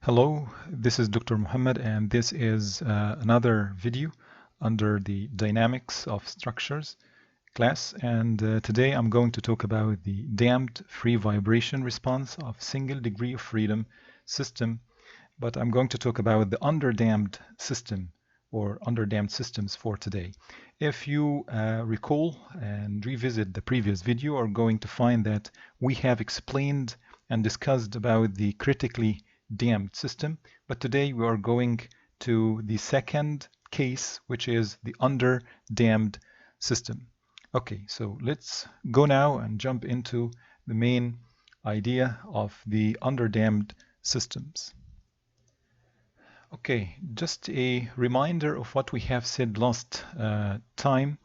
Hello, this is Dr. Muhammad, and this is another video under the Dynamics of Structures class. And today I'm going to talk about the damped free vibration response of single degree of freedom system, but I'm going to talk about the underdamped system or underdamped systems for today. If you recall and revisit the previous video, you're going to find that we have explained and discussed about the critically damped system, but today we are going to the second case, which is the underdamped system. Okay, so let's go now and jump into the main idea of the underdamped systems. Okay, just a reminder of what we have said last time.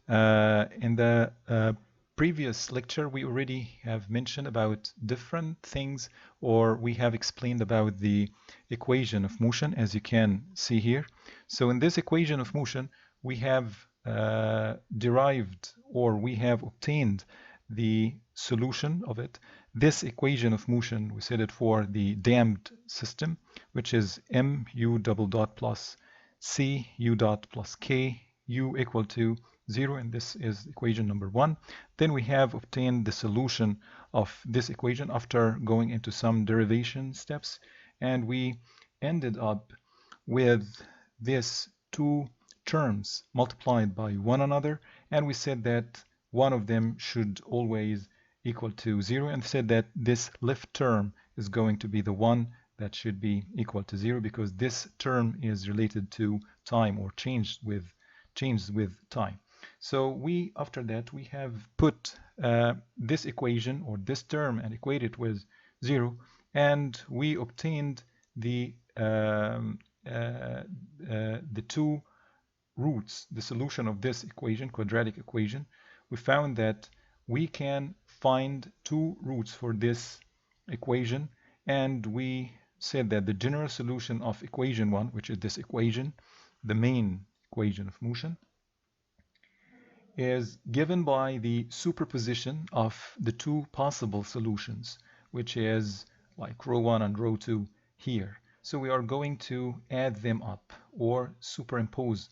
In the previous lecture, we already have mentioned about different things, or we have explained about the equation of motion, as you can see here. So in this equation of motion, we have derived, or we have obtained the solution of it. This equation of motion, we said it for the damped system, which is mu double dot plus c u dot plus k u equal to 0, and this is equation number 1. Then we have obtained the solution of this equation after going into some derivation steps, and we ended up with these two terms multiplied by one another, and we said that one of them should always equal to 0, and said that this left term is going to be the one that should be equal to 0 because this term is related to time or changed with time. So after that we have put this equation or this term and equate it with 0, and we obtained the two roots, the solution of this equation, quadratic equation. We found that we can find two roots for this equation, and we said that the general solution of equation 1, which is this equation, the main equation of motion, is given by the superposition of the two possible solutions, which is like rho 1 and rho 2 here. So we are going to add them up or superimpose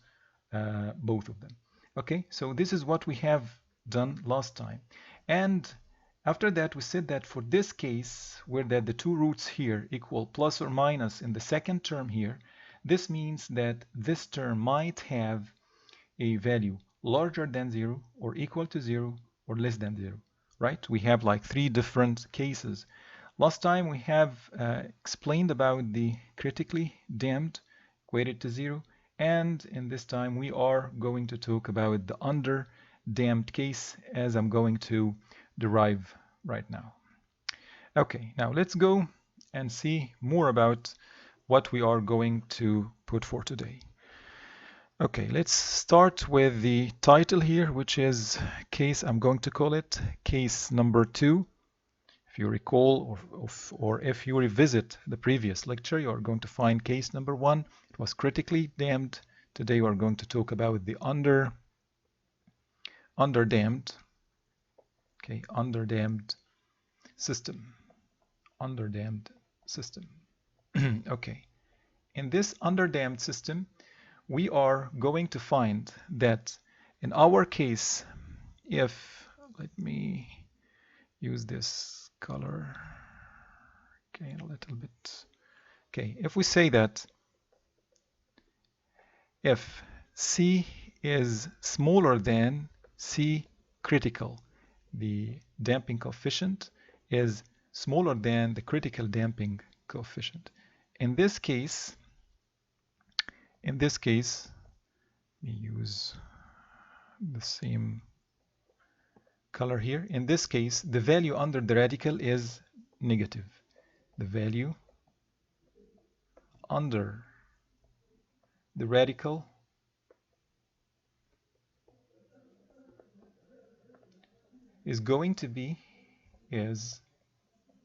both of them. Okay, so this is what we have done last time. And after that, we said that for this case, where that the two roots here equal plus or minus in the second term here, this means that this term might have a value larger than 0 or equal to 0 or less than 0, right? We have like three different cases. Last time we have explained about the critically damped equated to 0, and in this time we are going to talk about the underdamped case, as I'm going to derive right now. Okay, now let's go and see more about what we are going to put for today. Okay, let's start with the title here, which is case, I'm going to call it case number 2. If you recall, or if you revisit the previous lecture, you are going to find case number 1. It was critically damped. Today we are going to talk about the underdamped. Okay, underdamped system. Underdamped system. Okay, in this underdamped system, we are going to find that in our case, if, let me use this color, okay, a little bit. Okay, if we say that if C is smaller than C critical, the damping coefficient is smaller than the critical damping coefficient. In this case, let me use the same color here. In this case, the value under the radical is negative. The value under the radical is going to be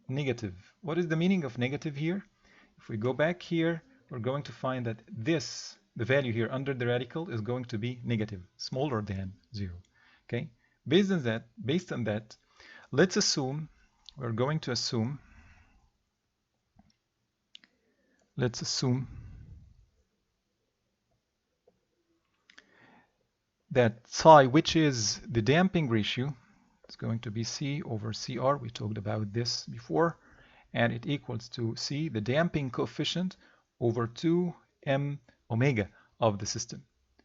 negative. What is the meaning of negative here? If we go back here, we're going to find that the value here under the radical is going to be negative, smaller than 0. Okay, based on that, let's assume, we're going to assume let's assume that psi, which is the damping ratio, is going to be C over CR. We talked about this before, and it equals to C, the damping coefficient, over 2m omega of the system.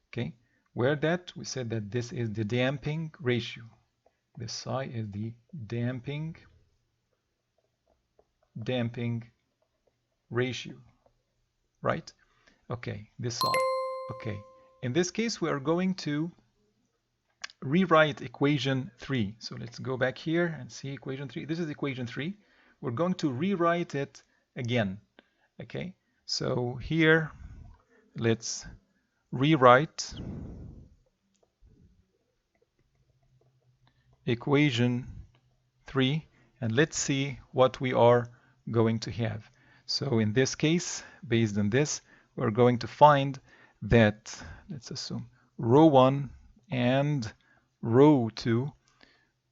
Okay, where that we said that this is the damping ratio. This psi is the damping ratio, right? Okay, this psi. Okay, in this case we are going to rewrite equation 3. So let's go back here and see equation 3. This is equation 3. We're going to rewrite it again. Okay, so here let's rewrite equation 3 and let's see what we are going to have. So in this case, based on this, we're going to find that, let's assume, rho 1 and rho 2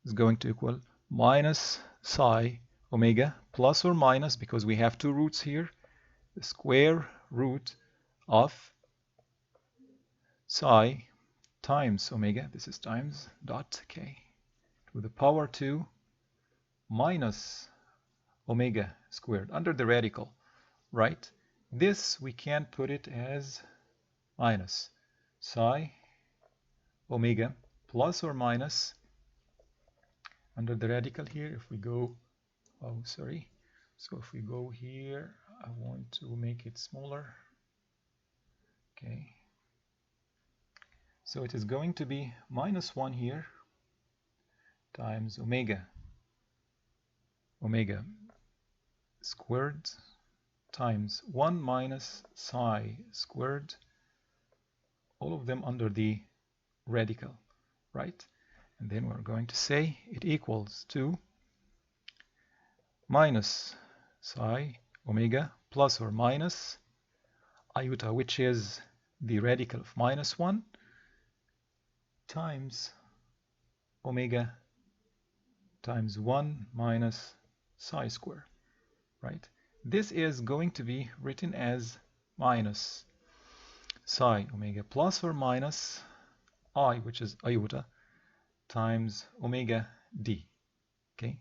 is going to equal minus psi omega plus or minus, because we have two roots here, the square root of psi times omega, this is times dot k, to the power 2 minus omega squared under the radical, right? This we can put it as minus psi omega plus or minus under the radical here. If we go, so if we go here, I want to make it smaller. Okay, so it is going to be minus 1 here times omega squared times 1 minus psi squared, all of them under the radical, right? And then we're going to say it equals to minus psi omega plus or minus iota, which is the radical of minus 1, times omega times 1 minus psi square, right? This is going to be written as minus psi omega plus or minus I, which is iota, times omega d. Okay,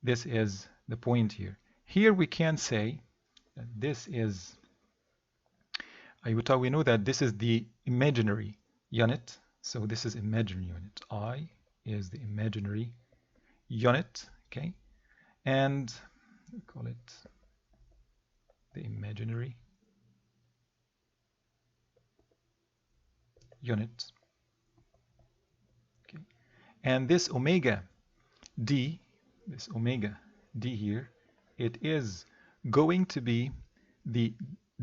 this is the point here. Here we can say that this is iota. We know that this is the imaginary unit, so this is imaginary unit. I is the imaginary unit, okay, and we call it the imaginary unit. Okay, and this omega d here, it is going to be the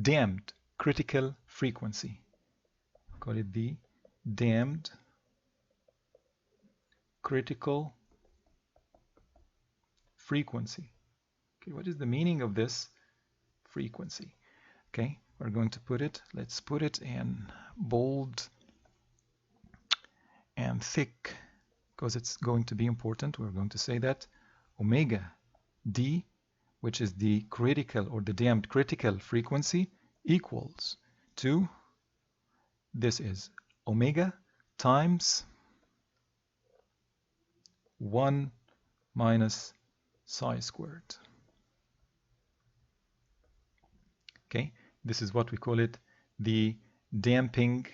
damped critical frequency. Call it the damped critical frequency. Okay, what is the meaning of this frequency? Okay, we're going to put it, let's put it in bold and thick, because it's going to be important. We're going to say that omega d, which is the critical or the damped critical frequency, equals to, this is omega times 1 minus psi squared. Okay, this is what we call it, the damping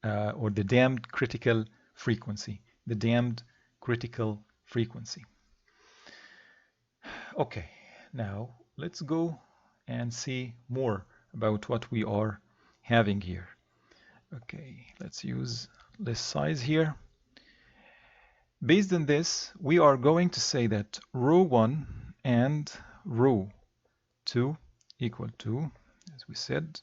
or the damped critical frequency, the damped critical frequency. Okay, now let's go and see more about what we are having here. Okay, let's use less size here. Based on this, we are going to say that rho 1 and rho 2 equal to, as we said,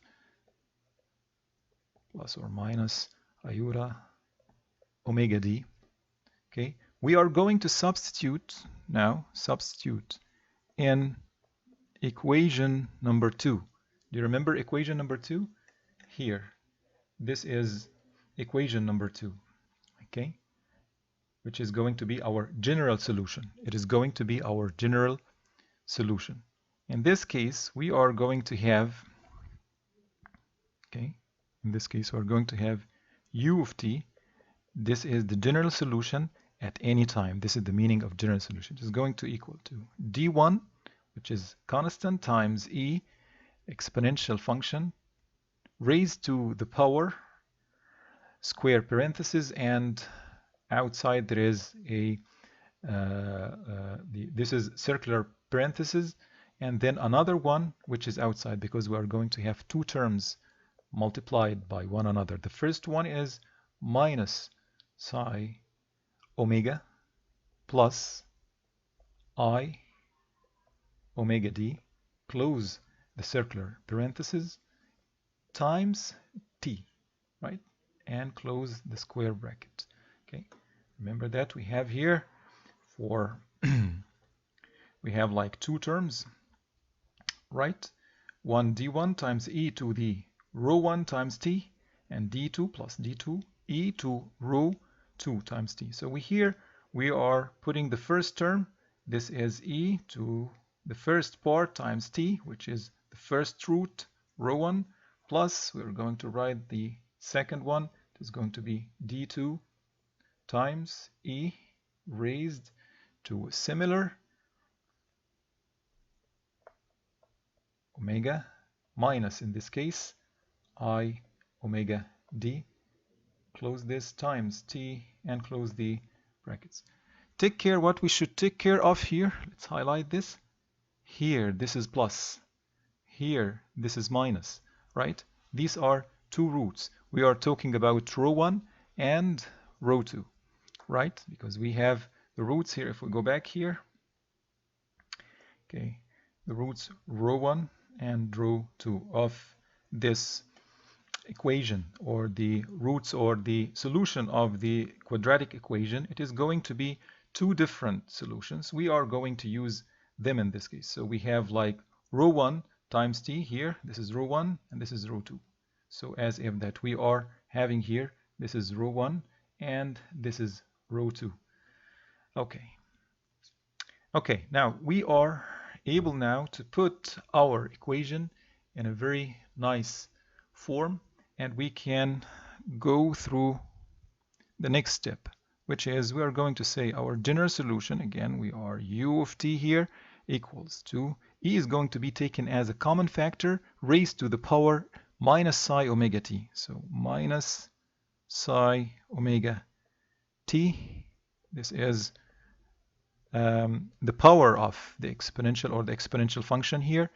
plus or minus iota omega d. Okay, we are going to substitute in equation number 2. Do you remember equation number 2? Here, this is equation number 2, okay, which is going to be our general solution. It is going to be our general solution. In this case, we are going to have Okay, in this case we're going to have u of t. This is the general solution at any time. This is the meaning of general solution. It is going to equal to d1, which is constant, times e exponential function raised to the power square parenthesis, and outside there is a this is circular parenthesis, and then another one which is outside, because we are going to have two terms multiplied by one another. The first one is minus psi omega plus I omega d, close the circular parenthesis, times t, right? And close the square bracket. Okay, remember that we have here for we have like two terms, right? One d1 times e to the rho 1 times t, and d2 plus d2 e to rho 2 times t. So we are putting the first term. This is e to the first part times t, which is the first root rho 1, plus we're going to write the second one. It is going to be d2 times e raised to a similar omega minus, in this case, I omega d, close this, times t, and close the brackets. Take care what we should take care of here. Let's highlight this. Here this is plus, here this is minus, right? These are two roots. We are talking about rho 1 and rho 2, right? Because we have the roots here. If we go back here, okay, the roots rho 1 and rho 2 of this equation, or the roots or the solution of the quadratic equation, it is going to be two different solutions. We are going to use them in this case. So we have like rho 1 times t here. This is rho 1 and this is rho 2. So as if that we are having here, this is rho 1 and this is rho 2. Okay. Okay, now we are able now to put our equation in a very nice form, and we can go through the next step, which is we are going to say our general solution. Again, we are u of t here equals to, e is going to be taken as a common factor raised to the power minus psi omega t. So minus psi omega t, this is the power of the exponential, or the exponential function here,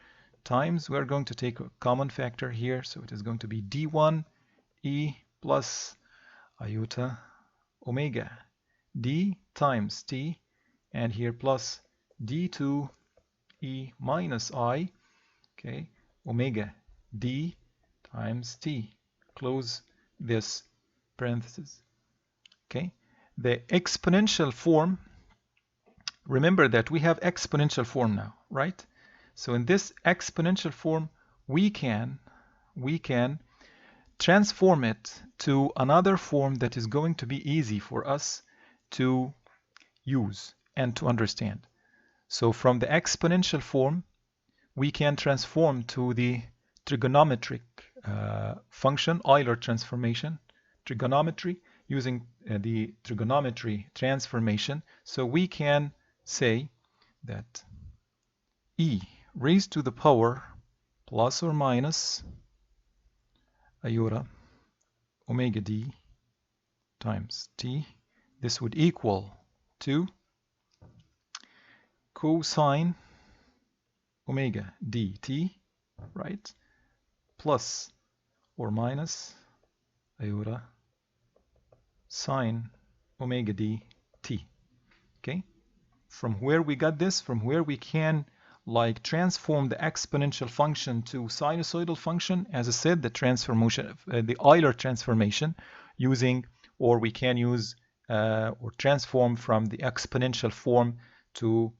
times, we're going to take a common factor here, so it is going to be d1 e plus iota omega d times t, and here plus d2 e minus I, okay, omega d times t, close this parenthesis. Okay, the exponential form, remember that we have exponential form now, right? So in this exponential form, we can transform it to another form that is going to be easy for us to use and to understand. So from the exponential form, we can transform to the trigonometric function, Euler transformation, trigonometry, using the trigonometry transformation. So we can say that e raised to the power plus or minus iota omega d times t, this would equal to cosine omega dt, right, plus or minus iota sine omega dt. Okay, from where we got this, from where we can like transform the exponential function to sinusoidal function, as I said, the transformation, the Euler transformation, using, or we can use or transform from the exponential form to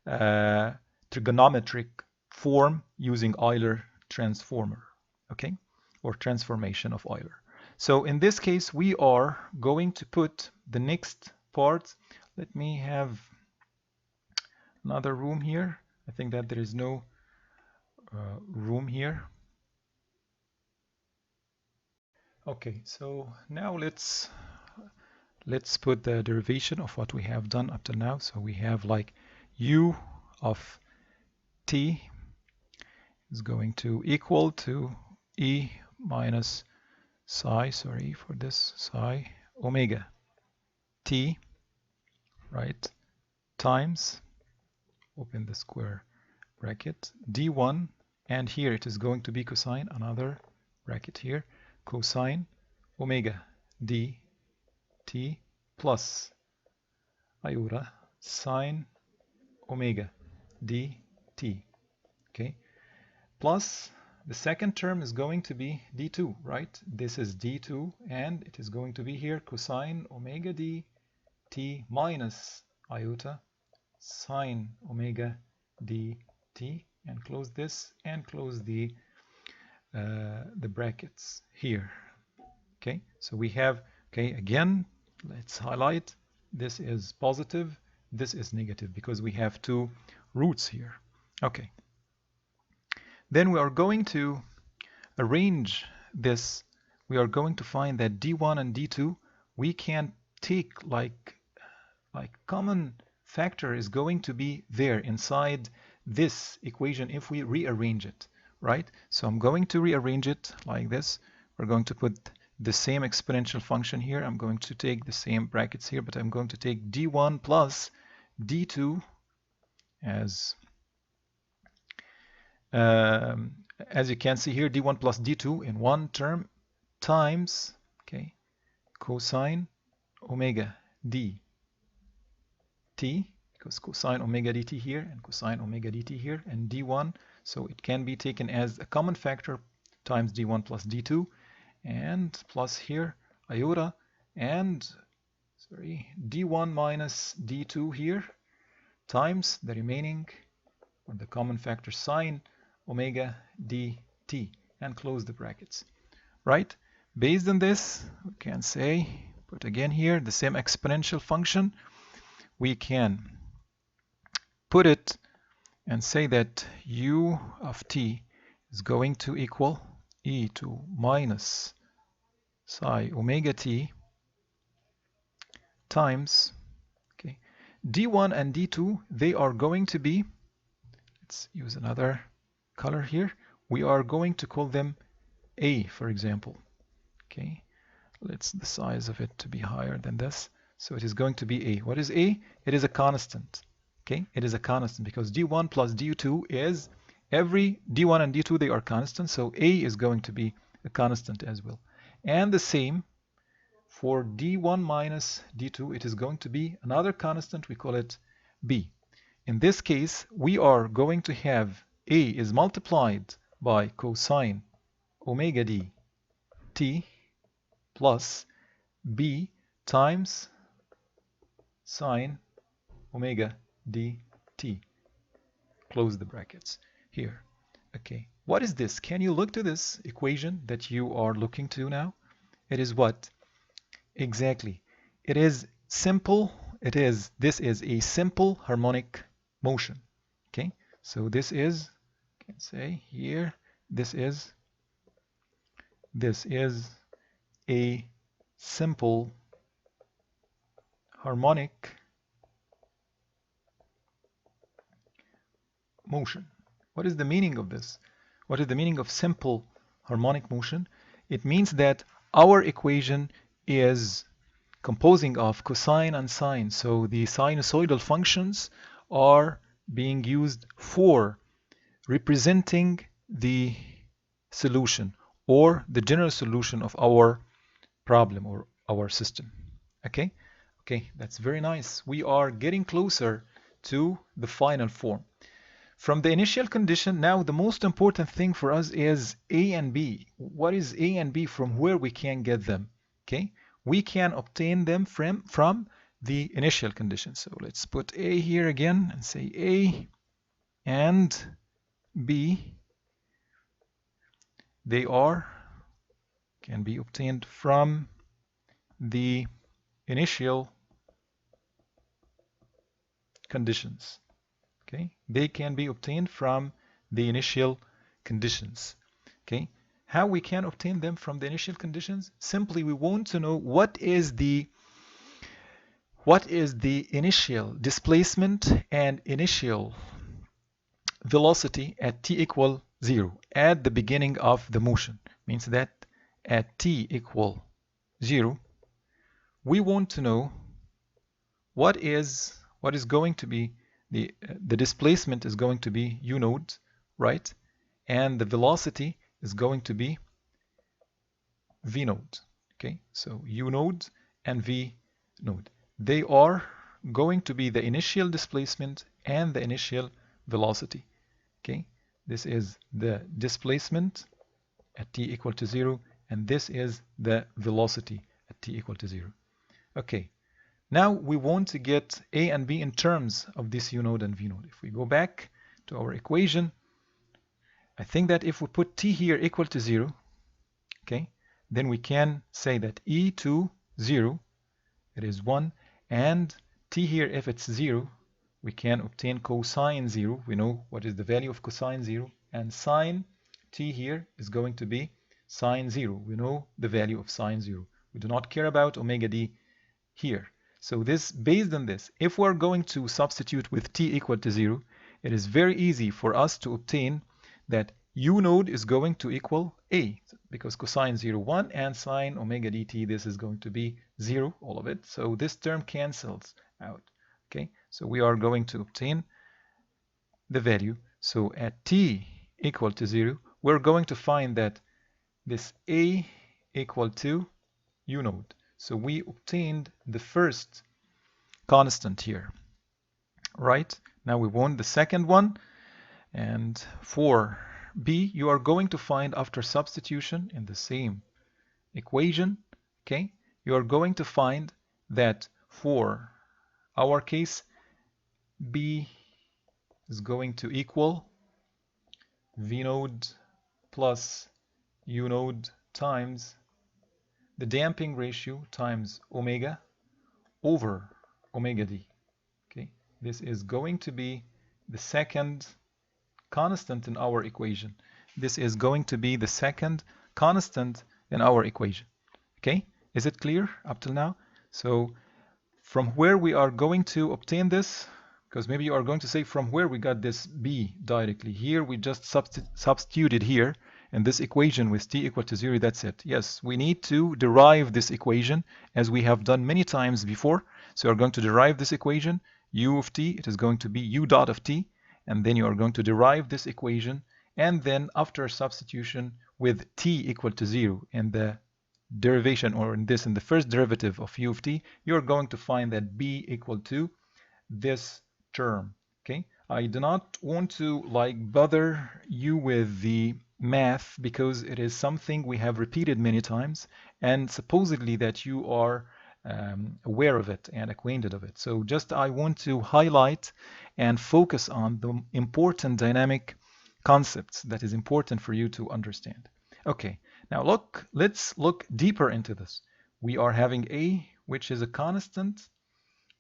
trigonometric form using Euler transformer, okay, or transformation of Euler. So in this case, we are going to put the next part. Let me have another room here. I think that there is no room here. Okay, so now let's put the derivation of what we have done up till now. So we have like u of t is going to equal to e minus psi, sorry for this, psi omega t, right, times, open the square bracket, d1, and here it is going to be cosine, another bracket here, cosine omega dt plus iota sine omega dt, okay, plus the second term is going to be d2, right? This is d2, and it is going to be here cosine omega dt minus iota sine omega dt, and close this and close the brackets here. Okay, so we have, okay, again, let's highlight, this is positive, this is negative, because we have two roots here. Okay, then we are going to arrange this. We are going to find that d1 and d2, we can take like common factor is going to be there inside this equation if we rearrange it, right? So I'm going to rearrange it like this. We're going to put the same exponential function here. I'm going to take the same brackets here, but I'm going to take d1 plus d2 as you can see here, d1 plus d2 in one term times, okay, cosine omega dt, because cosine omega dt here and cosine omega dt here, and d1, so it can be taken as a common factor times d1 plus d2, and plus here iota, and sorry, d1 minus d2 here times the remaining, or the common factor, sine omega dt, and close the brackets, right? Based on this, we can say, put again here the same exponential function, we can put it and say that u of t is going to equal e to minus psi omega t times, okay, d1 and d2, they are going to be, let's use another color here, we are going to call them a, for example, okay, let's the size of it to be higher than this, so it is going to be a. What is a? It is a constant, okay, it is a constant because d1 plus d2 is, every d1 and d2, they are constant, so a is going to be a constant as well, and the same for d1 minus d2, it is going to be another constant, we call it b. In this case, we are going to have a is multiplied by cosine omega dt plus b times sine omega dt. Close the brackets here. Okay, what is this? Can you look to this equation that you are looking to now? It is what? Exactly. It is simple. This is a simple harmonic motion. Okay, so this is, I can say here, this is a simple harmonic motion. What is the meaning of this? What is the meaning of simple harmonic motion? It means that our equation is composing of cosine and sine, so the sinusoidal functions are being used for representing the solution or the general solution of our problem or our system. Okay, that's very nice. We are getting closer to the final form. From the initial condition, now the most important thing for us is A and B. What is A and B? From where we can get them? Okay, we can obtain them from the initial condition. So let's put A here again and say A and B, they can be obtained from the initial conditions. Okay, they can be obtained from the initial conditions. Okay, How we can obtain them from the initial conditions? Simply, we want to know what is the initial displacement and initial velocity at t equal 0 at the beginning of the motion. Means that at t equal 0, we want to know what is going to be the displacement is going to be u node, right? And the velocity is going to be v node. Okay, so u node and v node. They are going to be the initial displacement and the initial velocity. Okay, this is the displacement at t equal to 0, and this is the velocity at t equal to 0. Okay, now we want to get a and b in terms of this u node and v node. If we go back to our equation, I think that if we put t here equal to 0, okay, then we can say that e to 0, it is 1, and t here, if it's 0, we can obtain cosine 0. We know what is the value of cosine 0, and sine t here is going to be sine 0. We know the value of sine 0. We do not care about omega d here. So this, based on this, if we're going to substitute with t equal to 0, it is very easy for us to obtain that u node is going to equal a, because cosine 0, 1, and sine omega dt, this is going to be 0, all of it. So this term cancels out. Okay, so we are going to obtain the value. So at t equal to 0, we're going to find that this a equal to u node. So we obtained the first constant here, right? Now we want the second one, and for b, you are going to find after substitution in the same equation, okay, you are going to find that for our case, b is going to equal v node plus u node times the damping ratio times omega over omega d. Okay, this is going to be the second constant in our equation. This is going to be the second constant in our equation. Okay, is it clear up till now? So from where we are going to obtain this, because maybe you are going to say from where we got this b directly. Here we just substituted here in this equation with t equal to 0, that's it. Yes, we need to derive this equation as we have done many times before. So we're going to derive this equation, u of t, it is going to be u dot of t, and then you are going to derive this equation, and then after substitution with t equal to 0 in the derivation, or in the first derivative of u of t, you're going to find that b equal to this term. Okay, I do not want to bother you with the math, because it is something we have repeated many times, and supposedly that you are aware of it and acquainted of it. So just I want to highlight and focus on the important dynamic concepts that is important for you to understand. Okay, now let's look deeper into this. We are having a, which is a constant,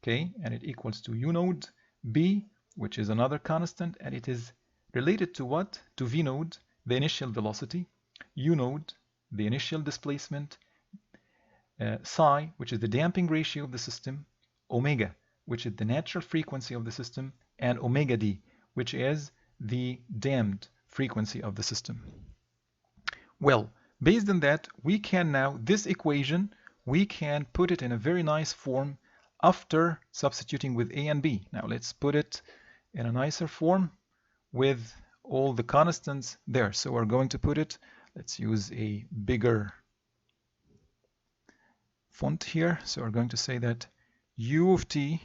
okay, and it equals to u node, b, which is another constant, and it is related to what? To v node, the initial velocity, u node, the initial displacement, psi, which is the damping ratio of the system, omega, which is the natural frequency of the system, and omega d, which is the damped frequency of the system. Well, based on that, we can now, this equation, we can put it in a very nice form after substituting with a and b. Now let's put it in a nicer form with all the constants there. So we're going to put it, let's use a bigger font here. So we're going to say that u of t,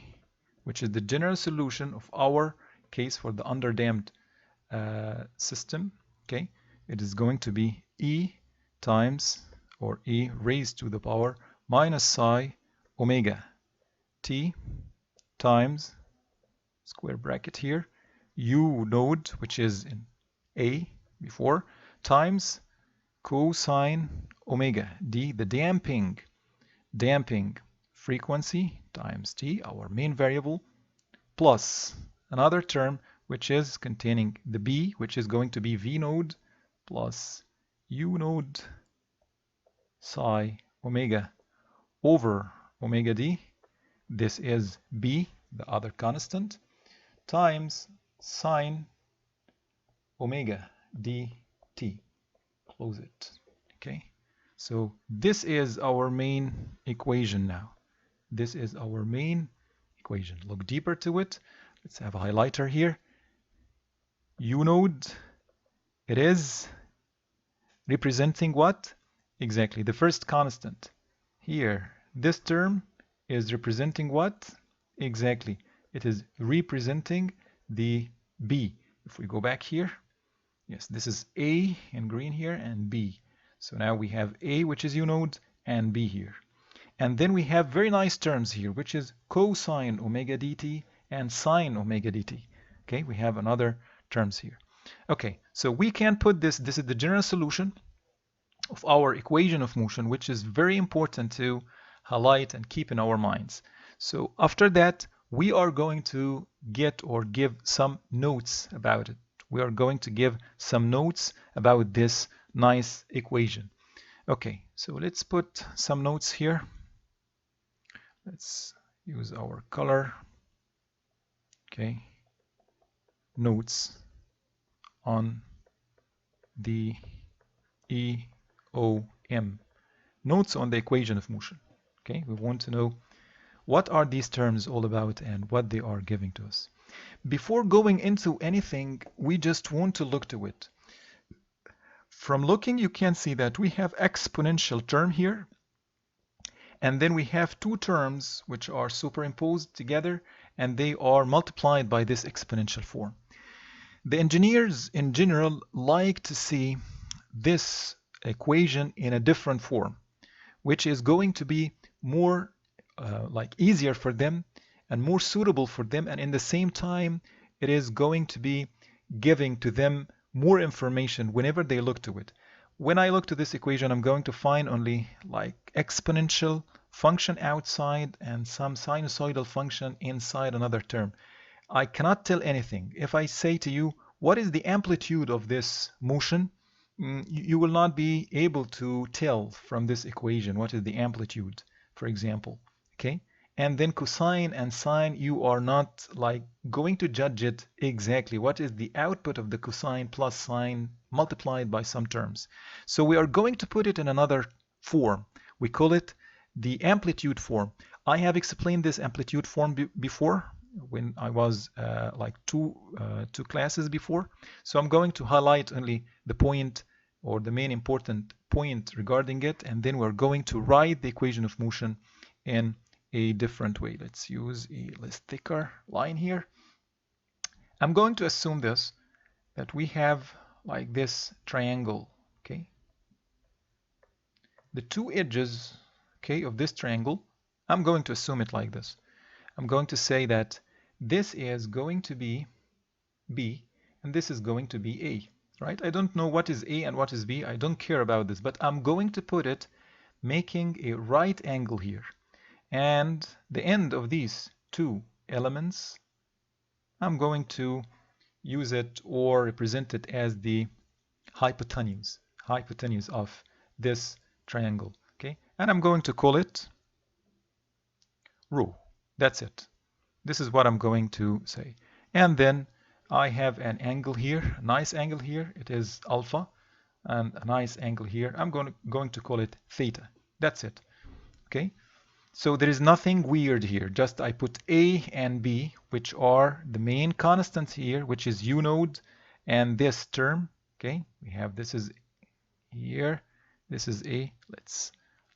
which is the general solution of our case for the underdamped system, okay, it is going to be e times, or e raised to the power minus psi omega t times, square bracket here, u node, which is in a before, times cosine omega d, the damping frequency, times t, our main variable, plus another term which is containing the b, which is going to be v node plus u node psi omega over omega d, this is b, the other constant, times sine omega dt. Close it. Okay, so this is our main equation now. This is our main equation. Look deeper to it. Let's have a highlighter here. U node, it is representing what? Exactly, the first constant. Here, this term is representing what? Exactly, it is representing the b. If we go back here, yes, this is A in green here and B. So now we have A, which is U node, and B here. And then we have very nice terms here, which is cosine omega dt and sine omega dt. Okay, we have another terms here. Okay, so we can put this is the general solution of our equation of motion, which is very important to highlight and keep in our minds. So after that, we are going to get or give some notes about it. We are going to give some notes about this nice equation. Okay, so let's put some notes here. Let's use our color. Okay, notes on the EOM. Notes on the equation of motion. Okay, we want to know what are these terms all about and what they are giving to us. Before going into anything, we just want to look to it. From looking, you can see that we have exponential term here, and then we have two terms which are superimposed together, and they are multiplied by this exponential form. The engineers in general like to see this equation in a different form, which is going to be more like easier for them and more suitable for them, and in the same time it is going to be giving to them more information whenever they look to it. When I look to this equation, I'm going to find only like exponential function outside and some sinusoidal function inside another term. I cannot tell anything. If I say to you, what is the amplitude of this motion? You will not be able to tell from this equation what is the amplitude, for example. Okay, and then cosine and sine, you are not like going to judge it exactly. What is the output of the cosine plus sine multiplied by some terms? So we are going to put it in another form. We call it the amplitude form. I have explained this amplitude form before when I was like two classes before. So I'm going to highlight only the point or the main important point regarding it, and then we're going to write the equation of motion in a different way. Let's use a less thicker line here. I'm going to assume this, that we have like this triangle, okay? The two edges, okay, of this triangle, I'm going to assume it like this. I'm going to say that this is going to be B and this is going to be A, right? I don't know what is A and what is B. I don't care about this, but I'm going to put it making a right angle here. And the end of these two elements, I'm going to use it or represent it as the hypotenuse of this triangle, okay? And I'm going to call it rho. That's it. This is what I'm going to say. And then I have an angle here, a nice angle here. It is alpha, and a nice angle here. I'm going to call it theta. That's it, okay? So there is nothing weird here. Just I put A and B, which are the main constants here, which is U node and this term. Okay, we have this is here, this is A. Let's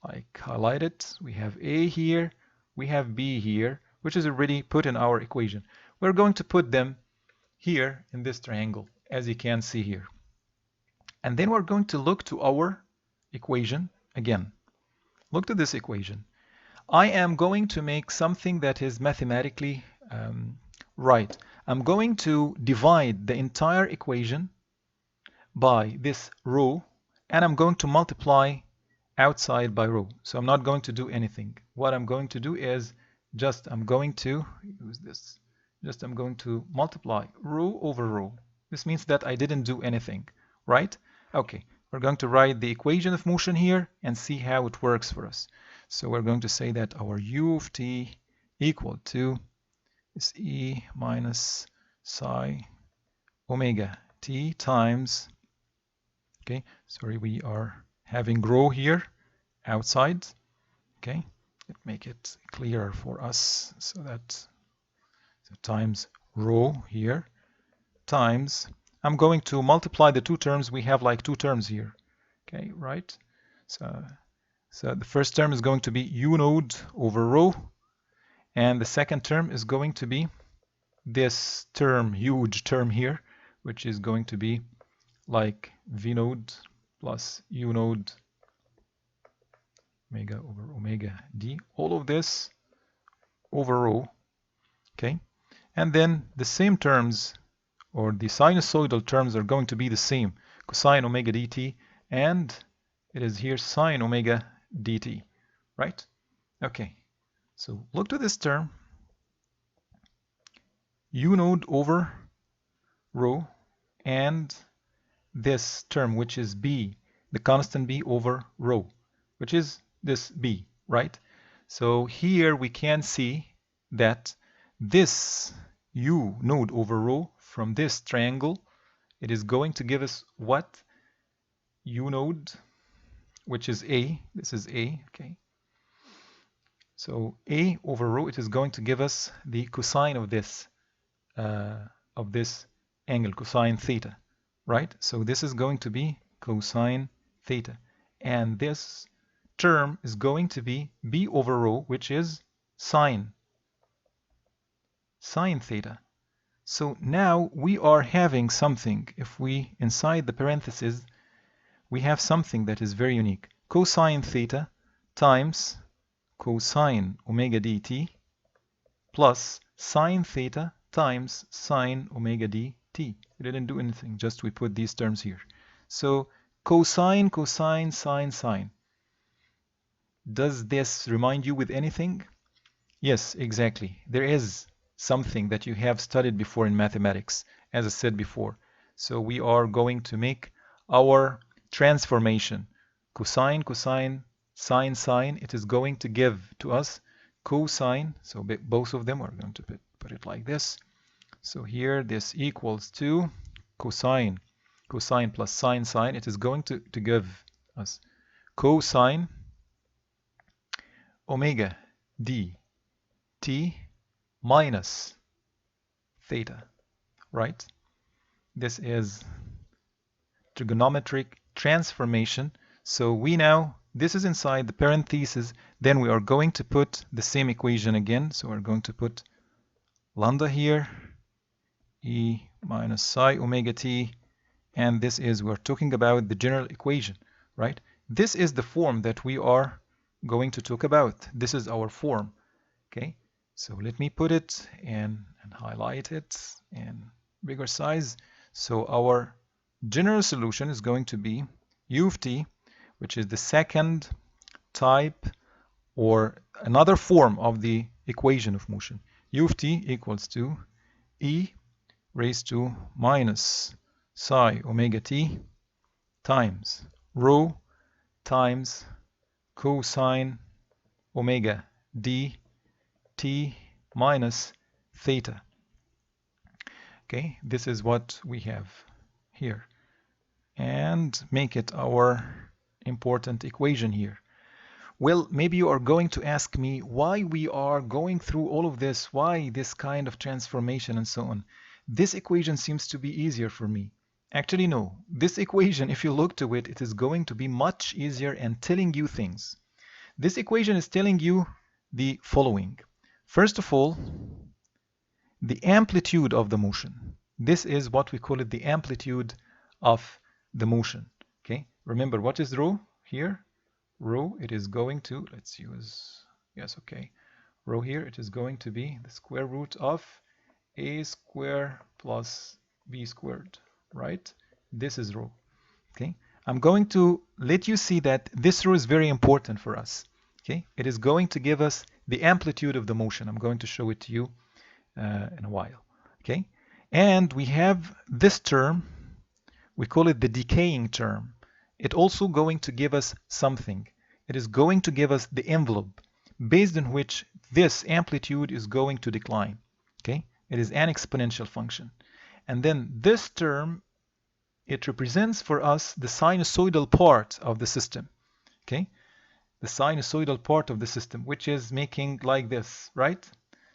like highlight it. We have A here, we have B here, which is already put in our equation. We're going to put them here in this triangle, as you can see here. And then we're going to look to our equation again. Look to this equation. I am going to make something that is mathematically right. I'm going to divide the entire equation by this rho, and I'm going to multiply outside by rho. So I'm not going to do anything. What I'm going to do is just I'm going to use this. Just I'm going to multiply rho over rho. This means that I didn't do anything, right? Okay. we're going to write the equation of motion here and see how it works for us. So we're going to say that our u of t equal to is e minus psi omega t times, okay, sorry, we are having rho here outside, okay, let's make it clearer for us so that, so times rho here times, I'm going to multiply the two terms. We have like two terms here, okay, right? So the first term is going to be u node over rho, and the second term is going to be this term, huge term here, which is going to be like v node plus u node omega over omega d, all of this over rho, okay? And then the same terms, or the sinusoidal terms, are going to be the same, cosine omega dt, and it is here sine omega dt, right? Okay, so look to this term, u node over rho, and this term, which is b, the constant b over rho, which is this b, right? So here we can see that this u node over rho from this triangle, it is going to give us what? U node, which is a, this is a, okay? So a over rho, it is going to give us the cosine of this angle, cosine theta, right? So this is going to be cosine theta, and this term is going to be b over rho, which is sine theta. So now we are having something, if we, inside the parentheses, we have something that is very unique. Cosine theta times cosine omega dt plus sine theta times sine omega dt. We didn't do anything, just we put these terms here. So cosine, cosine, sine, sine. Does this remind you with anything? Yes, exactly. There is something that you have studied before in mathematics, as I said before. So we are going to make our transformation. Cosine, cosine, sine, sine. It is going to give to us cosine. So both of them are going to put it like this. So here this equals to cosine, cosine plus sine, sine. It is going to give us cosine omega d t minus theta, right? This is trigonometric transformation. So we now, this is inside the parentheses, then we are going to put the same equation again. So we're going to put lambda here, e minus psi omega t, and this is, we're talking about the general equation, right? This is the form that we are going to talk about. This is our form, okay? So let me put it and highlight it in bigger size. So our general solution is going to be u of t, which is the second type or another form of the equation of motion. U of t equals to e raised to minus psi omega t times rho times cosine omega d t minus theta. Okay, this is what we have here, and make it our important equation here. Well, maybe you are going to ask me why we are going through all of this, why this kind of transformation and so on. This equation seems to be easier for me. Actually, no. This equation, if you look to it, it is going to be much easier and telling you things. This equation is telling you the following. First of all, the amplitude of the motion. This is what we call it, the amplitude of the motion. Okay, remember what is rho here? Rho, it is going to, let's use, yes, okay. Rho here, it is going to be the square root of a squared plus b squared, right? This is rho. Okay, I'm going to let you see that this rho is very important for us. Okay, it is going to give us the amplitude of the motion. I'm going to show it to you in a while. Okay, and we have this term, we call it the decaying term. it also going to give us something. It is going to give us the envelope based on which this amplitude is going to decline. Okay, it is an exponential function. And then this term, it represents for us the sinusoidal part of the system. Okay, the sinusoidal part of the system, which is making like this, right?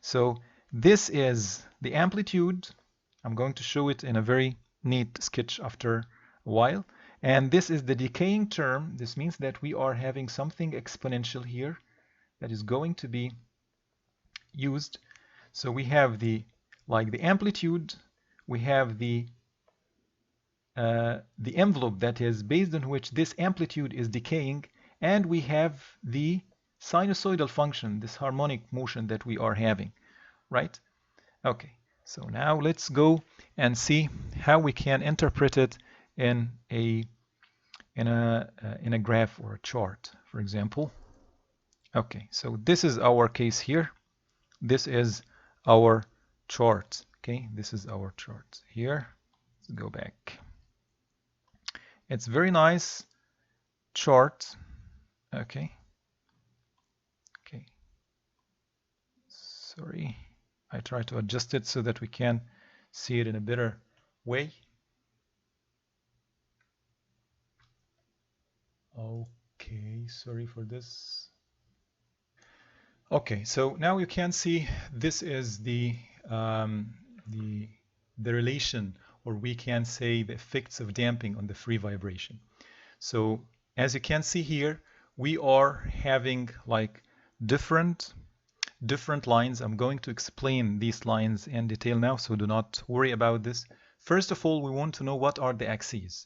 So this is the amplitude. I'm going to show it in a very neat sketch after a while. And this is the decaying term. This means that we are having something exponential here that is going to be used. So we have the amplitude, we have the envelope that is based on which this amplitude is decaying, and we have the sinusoidal function, this harmonic motion that we are having, right? Okay, so now let's go and see how we can interpret it in a graph or a chart, for example. Okay, so this is our case here. This is our chart. Okay, this is our chart here. Let's go back. It's very nice chart. Okay. Okay. Sorry, I try to adjust it so that we can see it in a better way. Okay, sorry for this. Okay, so now you can see this is the relation, or we can say the effects of damping on the free vibration. So as you can see here, we are having like different lines. I'm going to explain these lines in detail now, so do not worry about this. First of all, we want to know what are the axes.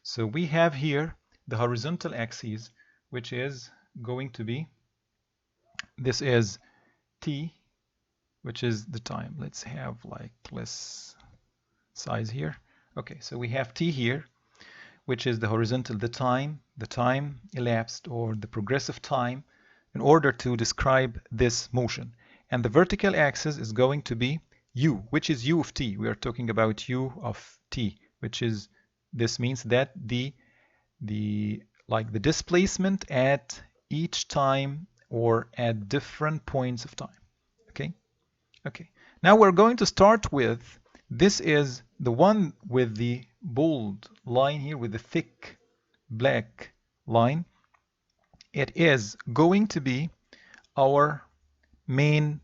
So we have here the horizontal axis, which is going to be, this is t, which is the time. Let's have like less size here. Okay, so we have t here, which is the horizontal, the time elapsed, or the progressive time in order to describe this motion. And the vertical axis is going to be u, which is u of t. We are talking about u of t, which is, this means that the displacement at each time or at different points of time. Okay. Okay. Now we're going to start with, this is the one with the bold line here, with the thick black line. It is going to be our main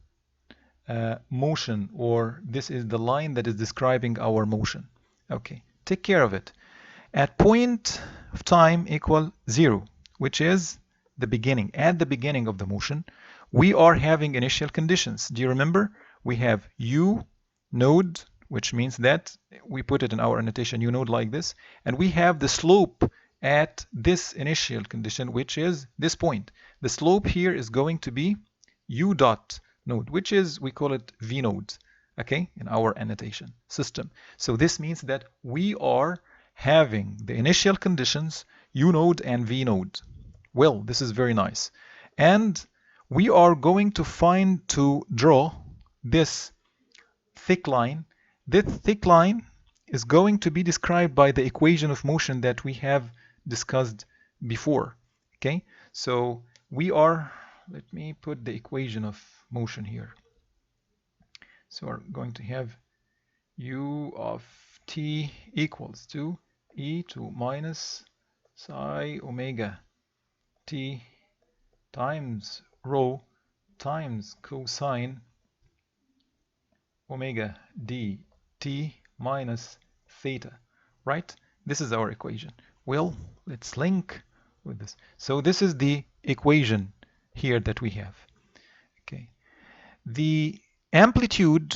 motion, or this is the line that is describing our motion. Okay, take care of it. At point of time equal 0, which is the beginning, at the beginning of the motion, we are having initial conditions. Do you remember? We have u node, which means that we put it in our annotation, u node like this, and we have the slope at this initial condition, which is this point. The slope here is going to be u dot node, which is, we call it v node, okay, in our annotation system. So this means that we are having the initial conditions u node and v node. Well, this is very nice. And we are going to draw this thick line. This thick line is going to be described by the equation of motion that we have discussed before. Okay, so we are, let me put the equation of motion here. So we're going to have u of t equals to e2 minus psi omega t times rho times cosine omega dt minus theta, right? This is our equation. Well, let's link with this. So this is the equation here that we have. Okay, the amplitude,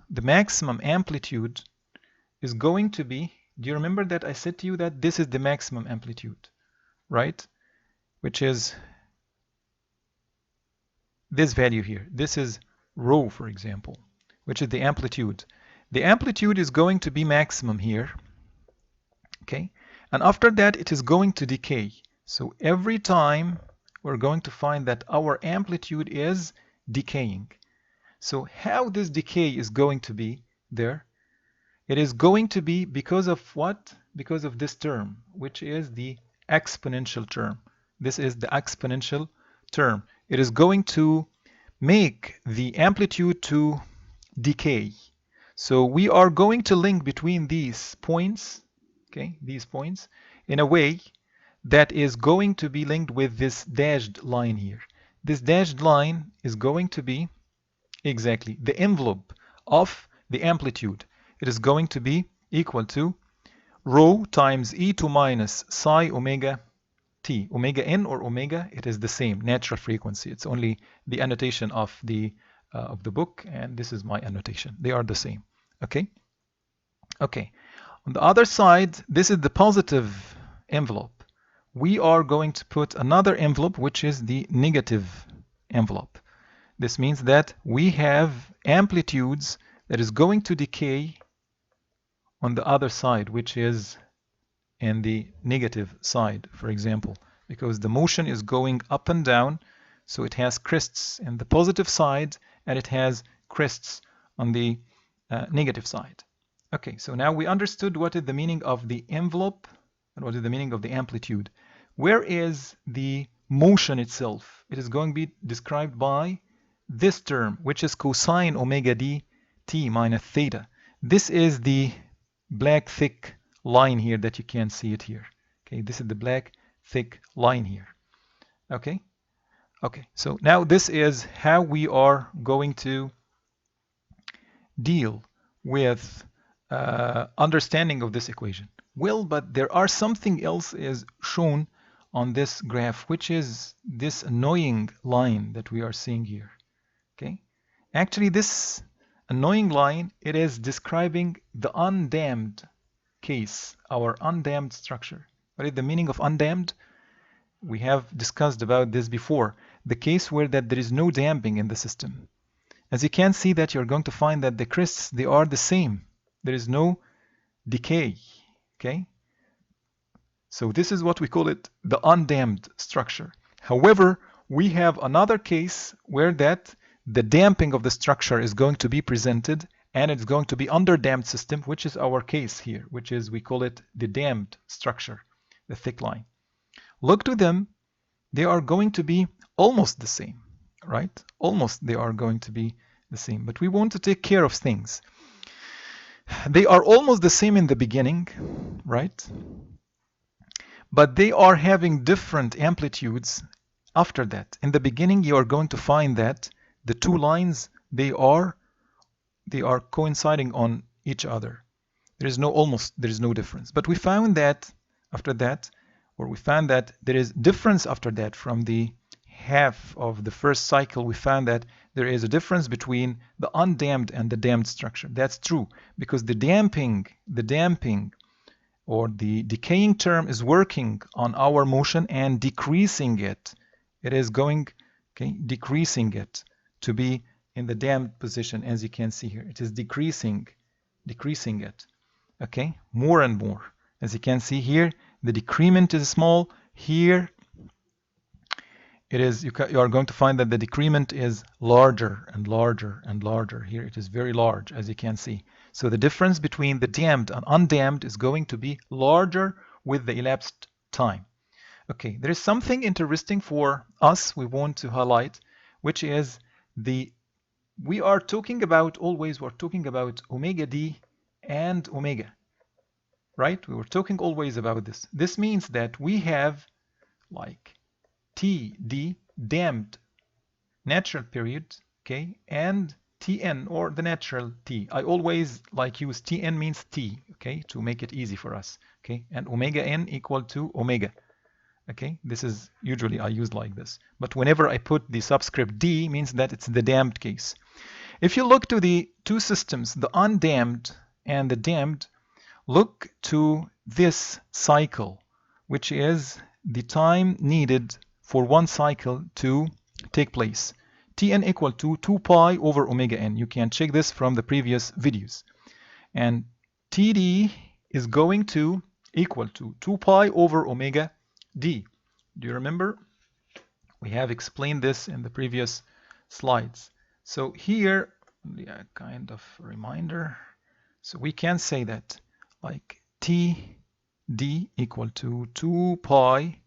the maximum amplitude is going to be, do you remember that I said to you that this is the maximum amplitude, right? Which is this value here. This is rho, for example, which is the amplitude. The amplitude is going to be maximum here, okay? And after that, it is going to decay. So every time we're going to find that our amplitude is decaying. So how this decay is going to be there? It is going to be because of what? Because of this term, which is the exponential term. This is the exponential term. It is going to make the amplitude to decay. So we are going to link between these points, okay, these points, in a way that is going to be linked with this dashed line here. This dashed line is going to be exactly the envelope of the amplitude. It is going to be equal to rho times e to minus psi omega t. Omega n or omega, it is the same natural frequency. It's only the annotation of the book, and this is my annotation. They are the same. Okay. Okay. On the other side, this is the positive envelope. We are going to put another envelope, which is the negative envelope. This means that we have amplitudes that is going to decay on the other side, which is in the negative side, for example, because the motion is going up and down, so it has crests in the positive side and it has crests on the negative side. Okay, so now we understood what is the meaning of the envelope and what is the meaning of the amplitude. Where is the motion itself? It is going to be described by this term, which is cosine omega d t minus theta. This is the black thick line here that you can see it here. Okay, this is the black thick line here. Okay, okay, so now this is how we are going to deal with understanding of this equation. Well, but there are something else is shown on this graph, which is this annoying line that we are seeing here. Okay, actually this annoying line, it is describing the undamped case, our undamped structure. What is the meaning of undamped? We have discussed about this before. The case where that there is no damping in the system. As you can see that you're going to find that the crests, they are the same. There is no decay. Okay, so this is what we call it the undamped structure. However, we have another case where that the damping of the structure is going to be presented, and it's going to be underdamped system, which is our case here, which is, we call it the damped structure, the thick line. Look to them, they are going to be almost the same, right? Almost they are going to be the same, but we want to take care of things. They are almost the same in the beginning, right? But they are having different amplitudes after that. In the beginning, you are going to find that the two lines, they are coinciding on each other. There is no difference. But we found that after that, or we found that there is difference after that. From the half of the first cycle, we found that there is a difference between the undamped and the damped structure. That's true, because the damping or the decaying term is working on our motion and decreasing it. It is going, okay, decreasing it to be in the damped position. As you can see here, it is decreasing it, okay, more and more. As you can see here, the decrement is small. Here it is, you are going to find that the decrement is larger and larger and larger. Here it is very large, as you can see. So the difference between the damped and undamped is going to be larger with the elapsed time. Okay, there is something interesting for us we want to highlight, which is we are talking about omega d and omega, right? We were talking always about this. This means that we have like Td, damped natural period, okay, and Tn, or the natural T. I always like use Tn means T, okay, to make it easy for us, okay, and omega n equal to omega. Okay, this is usually I use like this. But whenever I put the subscript D, means that it's the damped case. If you look to the two systems, the undamped and the damped, look to this cycle, which is the time needed for one cycle to take place. Tn equal to 2 pi over omega n. You can check this from the previous videos. And Td is going to equal to 2 pi over omega d. Do you remember? We have explained this in the previous slides. So here, a kind of reminder. So we can say that like T d equal to 2 pi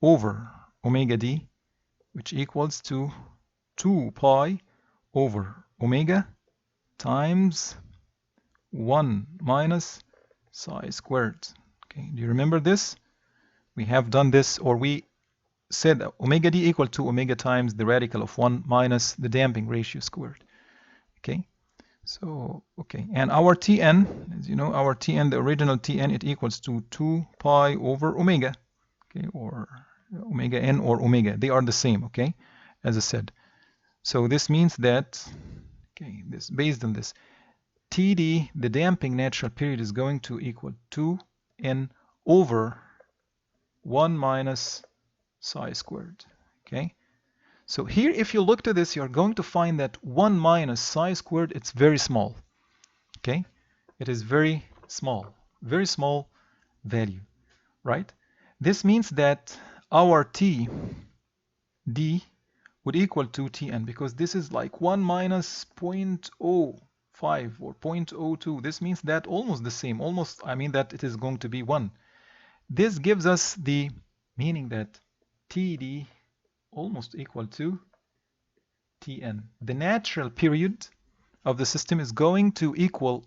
over omega d, which equals to 2 pi over omega times 1 minus psi squared. Okay, do you remember this? We have done this, or we said omega d equal to omega times the radical of 1 minus the damping ratio squared. Okay, so, okay, and our Tn, as you know, our Tn, the original Tn, it equals to 2 pi over omega, okay, or omega n or omega. They are the same, okay, as I said. So this means that, okay, this based on this, Td, the damping natural period, is going to equal 2n over 1 minus psi squared. Okay, so here if you look to this, you're going to find that 1 minus psi squared, it's very small. Okay, it is very small value, right? This means that our T d would equal to Tn, because this is like 1 minus 0.05 or 0.02. This means that almost the same, almost, I mean that it is going to be 1. This gives us the meaning that Td almost equal to Tn. The natural period of the system is going to equal,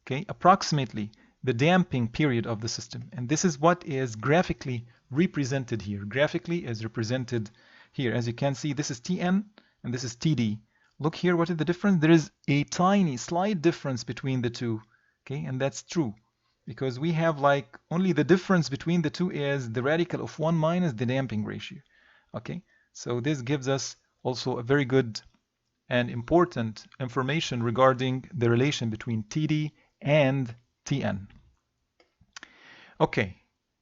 okay, approximately the damping period of the system. And this is what is graphically represented here. Graphically is represented here. As you can see, this is Tn and this is Td. Look here, what is the difference? There is a tiny, slight difference between the two. Okay, and that's true, because we have like only the difference between the two is the radical of 1 minus the damping ratio. Okay, so this gives us also a very good and important information regarding the relation between Td and Tn. Okay,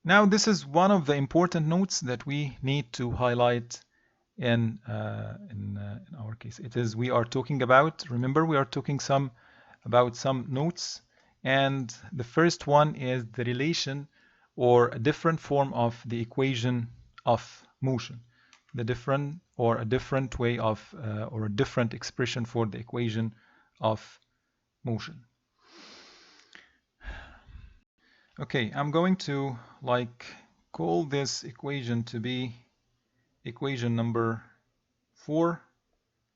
now this is one of the important notes that we need to highlight in our case. It is, we are talking about, remember, we are talking about some notes, and the first one is the relation or a different form of the equation of motion. The different or a different way of or a different expression for the equation of motion. Okay, I'm going to like call this equation to be equation number 4.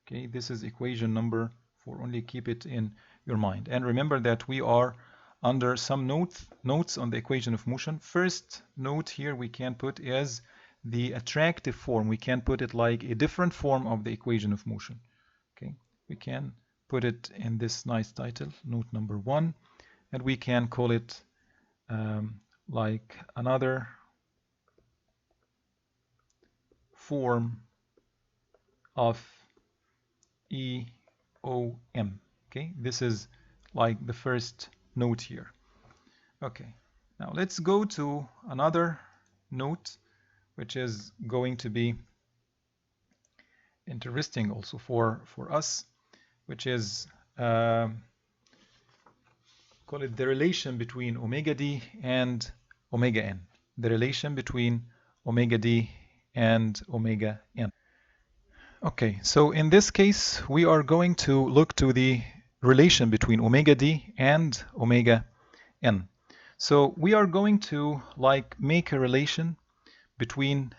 Okay, this is equation number 4. Only keep it in your mind. And remember that we are under some notes on the equation of motion. First note here we can put is the attractive form. We can put it like a different form of the equation of motion. Okay, we can put it in this nice title, note number 1, and we can call it like another form of EOM. Okay, this is like the first note here. Okay, now let's go to another note, which is going to be interesting also for us, which is call it the relation between omega d and omega n. The relation between omega d and omega n. Okay, so in this case we are going to look to the relation between omega d and omega n. So we are going to like make a relation between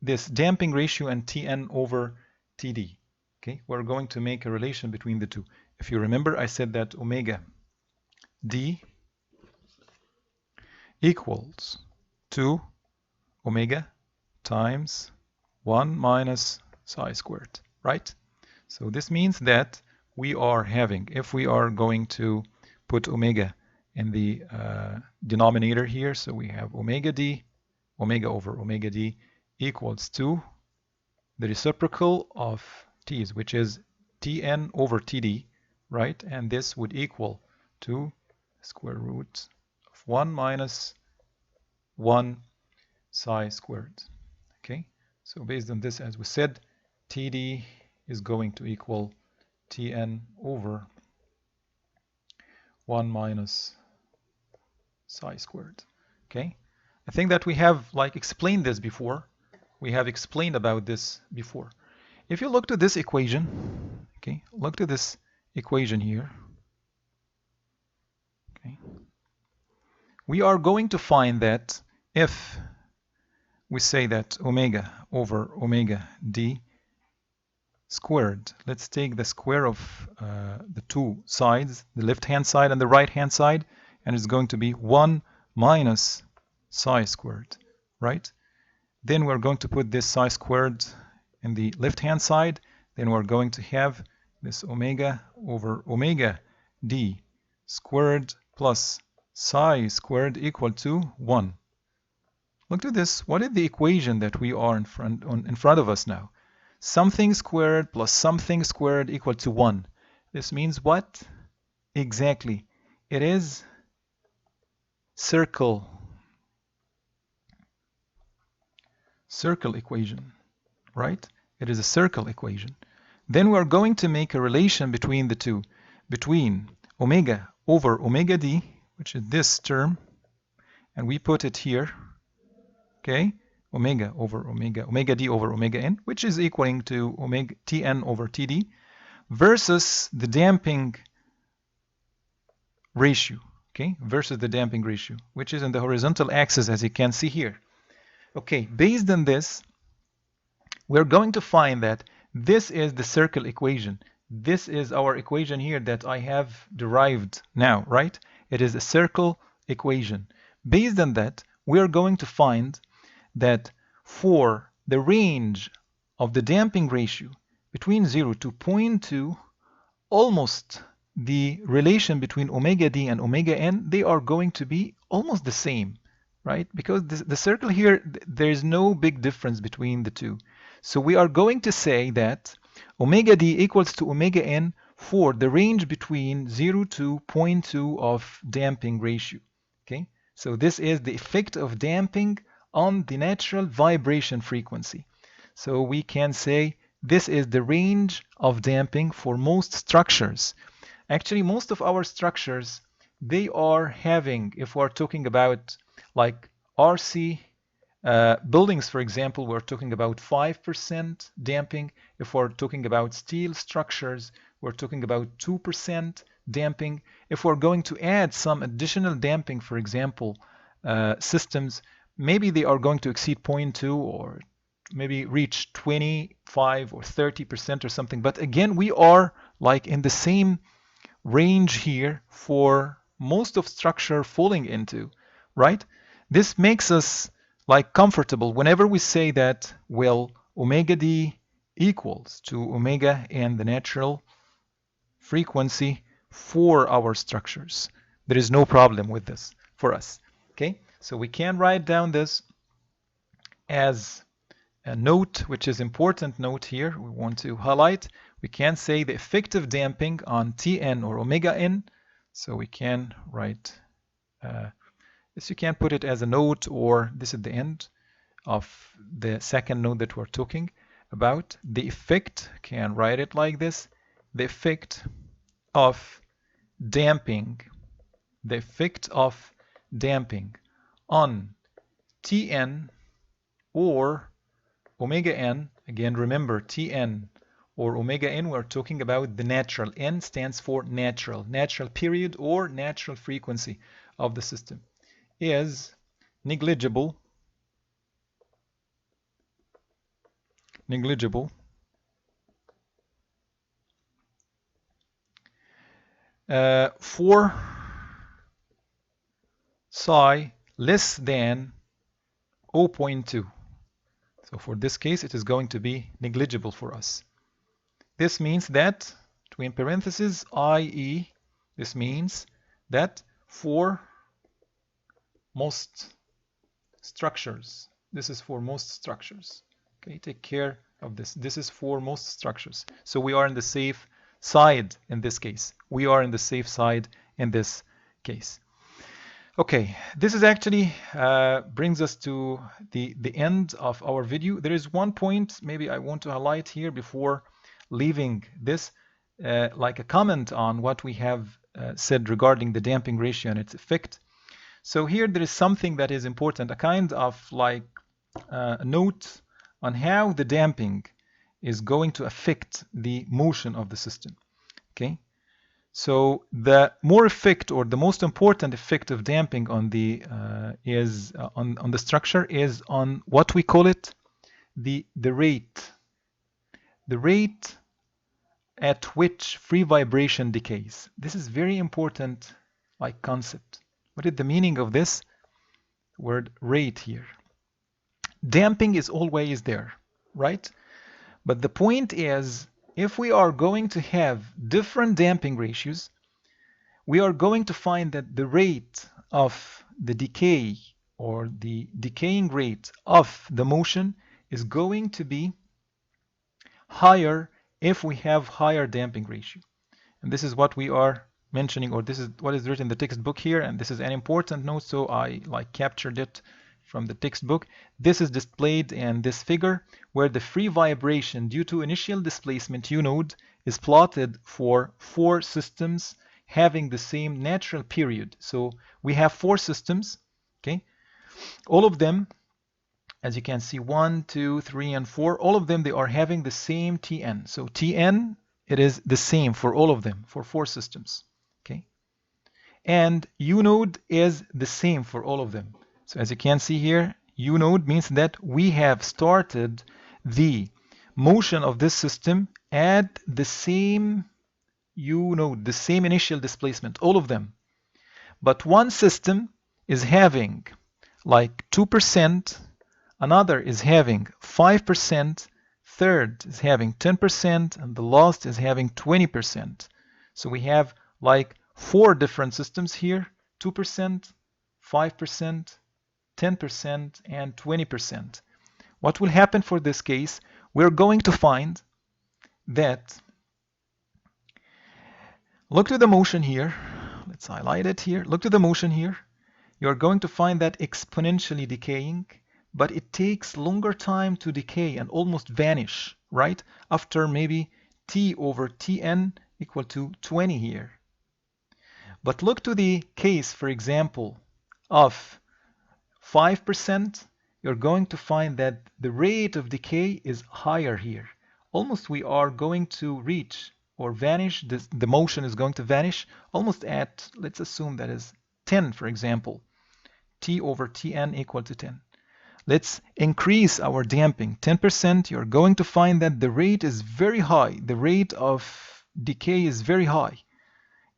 this damping ratio and Tn over Td. Okay, we're going to make a relation between the two. If you remember, I said that omega d equals to omega times 1 minus psi squared, right? So this means that we are having, if we are going to put omega in the denominator here, so we have omega d, omega over omega d equals to the reciprocal of t's, which is Tn over Td, right? And this would equal to square root of 1 minus 1 psi squared. Okay, so based on this, as we said, Td is going to equal Tn over 1 minus psi squared. Okay, I think that we have like explained this before. We have explained about this before. If you look to this equation, okay, look to this equation here. Okay, we are going to find that if we say that omega over omega d squared, let's take the square of the two sides, the left-hand side and the right-hand side, and it's going to be 1 minus psi squared, right? Then we're going to put this psi squared in the left-hand side. Then we're going to have this omega over omega d squared plus psi squared equal to 1. Look at this. What is the equation that we are in front of us now? Something squared plus something squared equal to 1. This means what? Exactly. It is circle equation, right? It is a circle equation. Then we are going to make a relation between the two, between omega over omega d, which is this term, and we put it here, okay? Omega over omega, omega d over omega n, which is equaling to omega tn over td, versus the damping ratio, okay? Versus the damping ratio, which is in the horizontal axis, as you can see here. Okay, based on this, we're going to find that this is the circle equation. This is our equation here that I have derived now, right? It is a circle equation. Based on that, we're going to find that for the range of the damping ratio between 0 to 0.2, almost the relation between omega d and omega n, they are going to be almost the same, right? Because the circle here, there is no big difference between the two. So we are going to say that omega d equals to omega n for the range between 0 to 0.2 of damping ratio, okay? So this is the effect of damping on the natural vibration frequency. So we can say this is the range of damping for most structures. Actually, most of our structures, they are having, if we're talking about like RC buildings, for example, we're talking about 5% damping. If we're talking about steel structures, we're talking about 2% damping. If we're going to add some additional damping, for example, systems, maybe they are going to exceed 0.2 or maybe reach 25 or 30% or something. But again, we are like in the same range here for most of structure falling into, right? This makes us like comfortable whenever we say that, well, omega d equals to omega n, the natural frequency for our structures. There is no problem with this for us, okay? So we can write down this as a note, which is important note here. We want to highlight. We can say the effective damping on Tn or omega n. So we can write this. You can put it as a note, or this is the end of the second note that we're talking about. The effect, can write it like this: the effect of damping, the effect of damping on Tn or omega n. Again, remember, Tn or omega n, we're talking about the natural. N stands for natural period or natural frequency of the system, is negligible for psi less than 0.2. So for this case, it is going to be negligible for us. This means that, between parentheses, i.e., this means that for most structures, this is for most structures. Okay, take care of this. This is for most structures. So we are in the safe side in this case. We are in the safe side in this case. Okay, this is actually brings us to the end of our video. There is one point maybe I want to highlight here before leaving this, like a comment on what we have said regarding the damping ratio and its effect. So here there is something that is important, a kind of like a note on how the damping is going to affect the motion of the system. Okay, So the more effect, or the most important effect of damping on the on the structure is on what we call it the rate at which free vibration decays. This is very important like concept. What is the meaning of this word rate here? Damping is always there, right? But the point is, if we are going to have different damping ratios, we are going to find that the rate of the decay, or the decaying rate of the motion, is going to be higher if we have higher damping ratio. And this is what we are mentioning, or this is what is written in the textbook here, and this is an important note, so I captured it from the textbook. This is displayed in this figure, where the free vibration due to initial displacement U node is plotted for 4 systems having the same natural period. So we have 4 systems, okay? All of them, as you can see, 1, 2, 3, and 4, all of them, they are having the same Tn. So Tn, it is the same for all of them, for 4 systems, okay? And U node is the same for all of them. So as you can see here, U node means that we have started the motion of this system at the same U node, the same initial displacement, all of them. But one system is having like 2%, another is having 5%, third is having 10%, and the last is having 20%. So we have like 4 different systems here: 2%, 5%, 10%, and 20%. What will happen for this case? We're going to find that, look to the motion here. Let's highlight it here. Look to the motion here. You're going to find that exponentially decaying, but it takes longer time to decay and almost vanish, right? After maybe T over Tn equal to 20 here. But look to the case, for example, of 5%, you're going to find that the rate of decay is higher here. Almost we are going to reach or vanish, the motion is going to vanish almost at, let's assume that is 10, for example. T over Tn equal to 10. Let's increase our damping 10%. You're going to find that the rate is very high. The rate of decay is very high.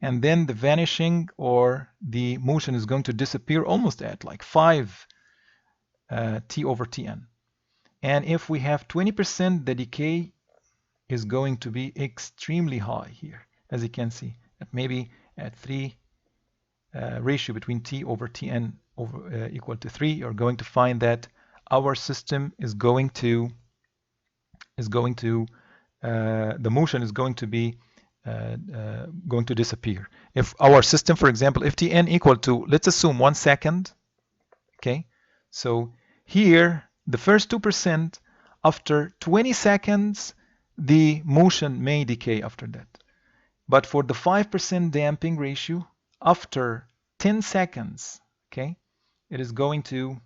And then the vanishing, or the motion, is going to disappear almost at like 5 T over Tn. And if we have 20%, the decay is going to be extremely high here, as you can see, at maybe at 3 ratio between T over Tn over equal to 3. You're going to find that our system is going to the motion is going to be going to disappear. If our system, for example, if Tn equal to, let's assume 1 second, okay? So here, the first 2%, after 20 seconds, the motion may decay after that. But for the 5% damping ratio, after 10 seconds, okay, it is going to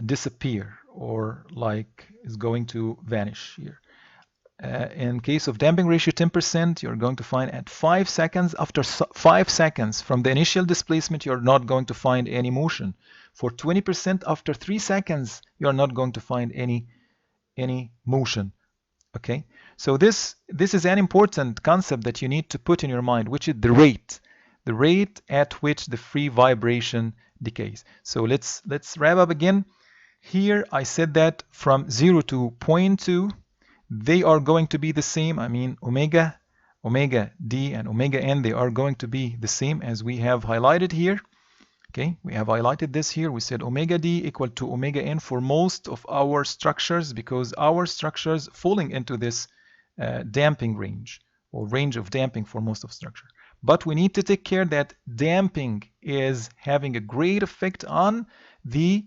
disappear, or like is going to vanish here. In case of damping ratio 10%, you're going to find at 5 seconds, after 5 seconds from the initial displacement, you're not going to find any motion. For 20%, after 3 seconds, you're not going to find any motion. Okay, so this is an important concept that you need to put in your mind, which is the rate at which the free vibration decays. So let's wrap up again. Here I said that from 0 to 0.2, they are going to be the same. I mean, omega d and omega n, they are going to be the same as we have highlighted here. Okay, we have highlighted this here. We said omega d equal to omega n for most of our structures, because our structures falling into this damping range, or range of damping for most of structure. But we need to take care that damping is having a great effect on the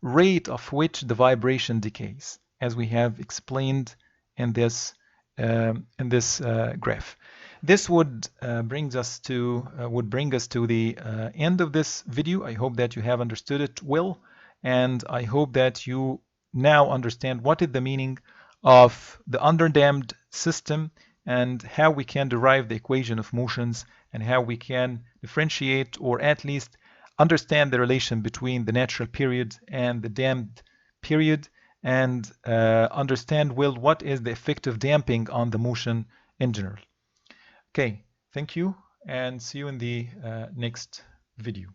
rate of which the vibration decays, as we have explained in this graph. This would bring us to the end of this video. I hope that you have understood it well, and I hope that you now understand what is the meaning of the underdamped system and how we can derive the equation of motions and how we can differentiate or at least understand the relation between the natural period and the damped period and understand well what is the effect of damping on the motion in general. Okay, thank you and see you in the next video.